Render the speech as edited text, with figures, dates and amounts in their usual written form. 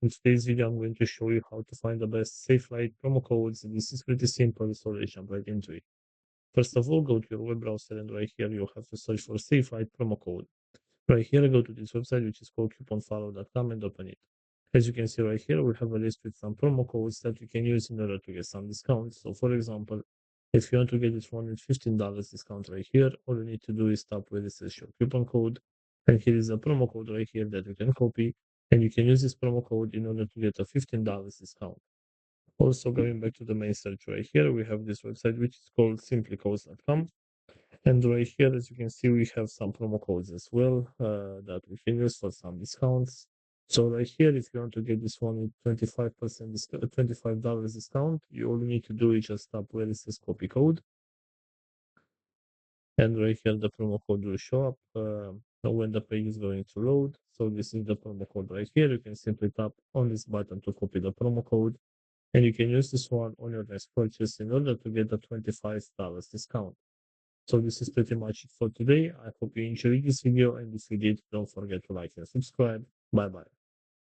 In today's video, I'm going to show you how to find the best Safelite promo codes. This is pretty simple, so let's jump right into it. First of all, go to your web browser, and right here you have to search for Safelite promo code. Right here, go to this website, which is called couponfollow.com, and open it. As you can see right here, we have a list with some promo codes that you can use in order to get some discounts. So for example, if you want to get this one with $15 discount right here, all you need to do is tap where it says your coupon code. And here is a promo code right here that you can copy. And you can use this promo code in order to get a $15 discount. Also, going back to the main search right here, we have this website which is called simplycodes.com. And right here, as you can see, we have some promo codes as well that we can use for some discounts. So right here, if you want to get this one with 25% $25 discount, all you need to do is just tap where it says copy code. And right here, the promo code will show up when the page is going to load. So this is the promo code right here. You can simply tap on this button to copy the promo code. And you can use this one on your next purchase in order to get the $25 discount. So this is pretty much it for today. I hope you enjoyed this video, and if you did, don't forget to like and subscribe. Bye bye.